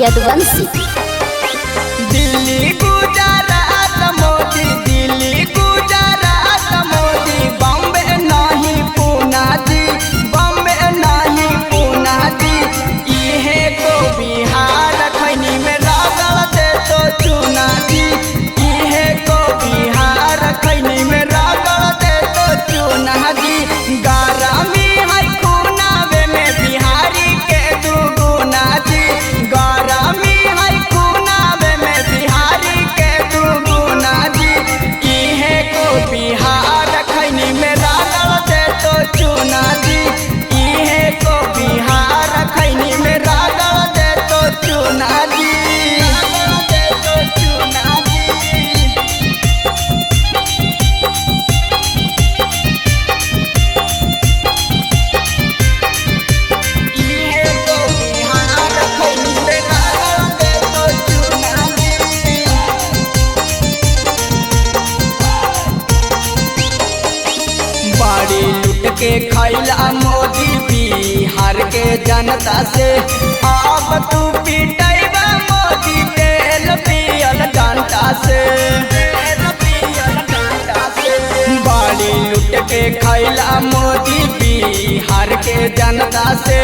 यदुवंशी। दिल्ली गुजरात मोदी, दिल्ली गुजरात मोदी, बॉम्बे नहीं पूना जी, बॉम्बे नहीं पूना जी। इहे को बिहार खैनी में रगड़ दे तो चुना जी, इहे को बिहार खैनी में रगड़ दे तो चुना जी। गरमी है खुनावे में बिहारी के दुगुना जी, गरमी है खुनावे में बिहारी के दुगुना जी। इहे को बिहार खैनी में रगड़ दे तो चुना जी, इहे को बिहार खैनी में रगड़ दे तो चुना जी, रगड़ दे तो चुना जी। इहे को बिहार खैनी में रगड़ दे तो चुना जी। बड़ी लुट के खैला मोदी बिहार के जनता से, अब तू पिटैबा मोदी तेल पियल डंडा से, तेल पियल डंडा से। बड़ी लुट के खैला मोदी बिहार के जनता से,